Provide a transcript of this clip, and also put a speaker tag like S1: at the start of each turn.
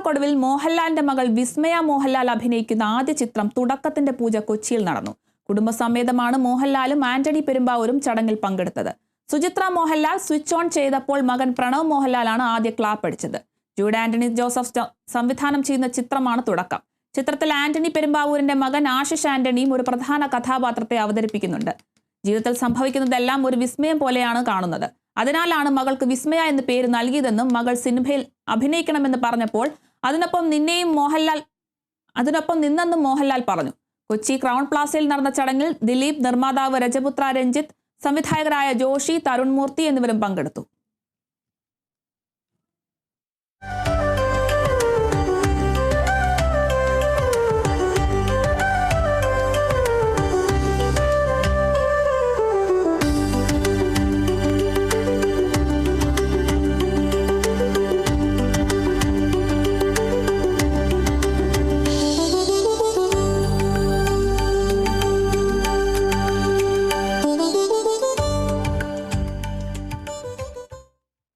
S1: സിനിമക്കൊടുവിൽ മോഹൻലാലിന്റെ മകൾ വിസ്മയ മോഹൻലാൽ അഭിനയിക്കുന്ന ആദ്യ ചിത്രം തുടക്കത്തിന്റെ പൂജ കൊച്ചിയിൽ നടന്നു. കുടുംബസമേതമാണ് മോഹൻലാലും ആന്റണി പെരുമ്പാവൂരും ചടങ്ങിൽ പങ്കെടുത്തത്. സുചിത്ര മോഹൻലാൽ സ്വിച്ച് ഓൺ ചെയ്തപ്പോൾ മകൻ പ്രണവ് മോഹൻലാലാണ് ആദ്യ ക്ലാപ്പ് അടിച്ചത്. ജൂഡ് ആന്റണി ജോസഫ് സംവിധാനം ചെയ്യുന്ന ചിത്രമാണ് തുടക്കം. ചിത്രത്തിൽ ആന്റണി പെരുമ്പാവൂരിന്റെ മകൻ ആശിഷ് ആന്റണിയും ഒരു പ്രധാന കഥാപാത്രത്തെ അവതരിപ്പിക്കുന്നുണ്ട്. ജീവിതത്തിൽ സംഭവിക്കുന്നതെല്ലാം ഒരു വിസ്മയം പോലെയാണ് കാണുന്നത്. അതിനാലാണ് മകൾക്ക് വിസ്മയ എന്ന് പേര് നൽകിയതെന്നും മകൾ സിനിമയിൽ അഭിനയിക്കണമെന്ന് പറഞ്ഞപ്പോൾ അതിനൊപ്പം നിന്നെന്നും മോഹൻലാൽ പറഞ്ഞു. കൊച്ചി ക്രൗൺ പ്ലാസയിൽ നടന്ന ചടങ്ങിൽ ദിലീപ്, നിർമ്മാതാവ് രജപുത്ര രഞ്ജിത്ത്, സംവിധായകരായ ജോഷി, തരുൺ മൂർത്തി എന്നിവരും പങ്കെടുത്തു.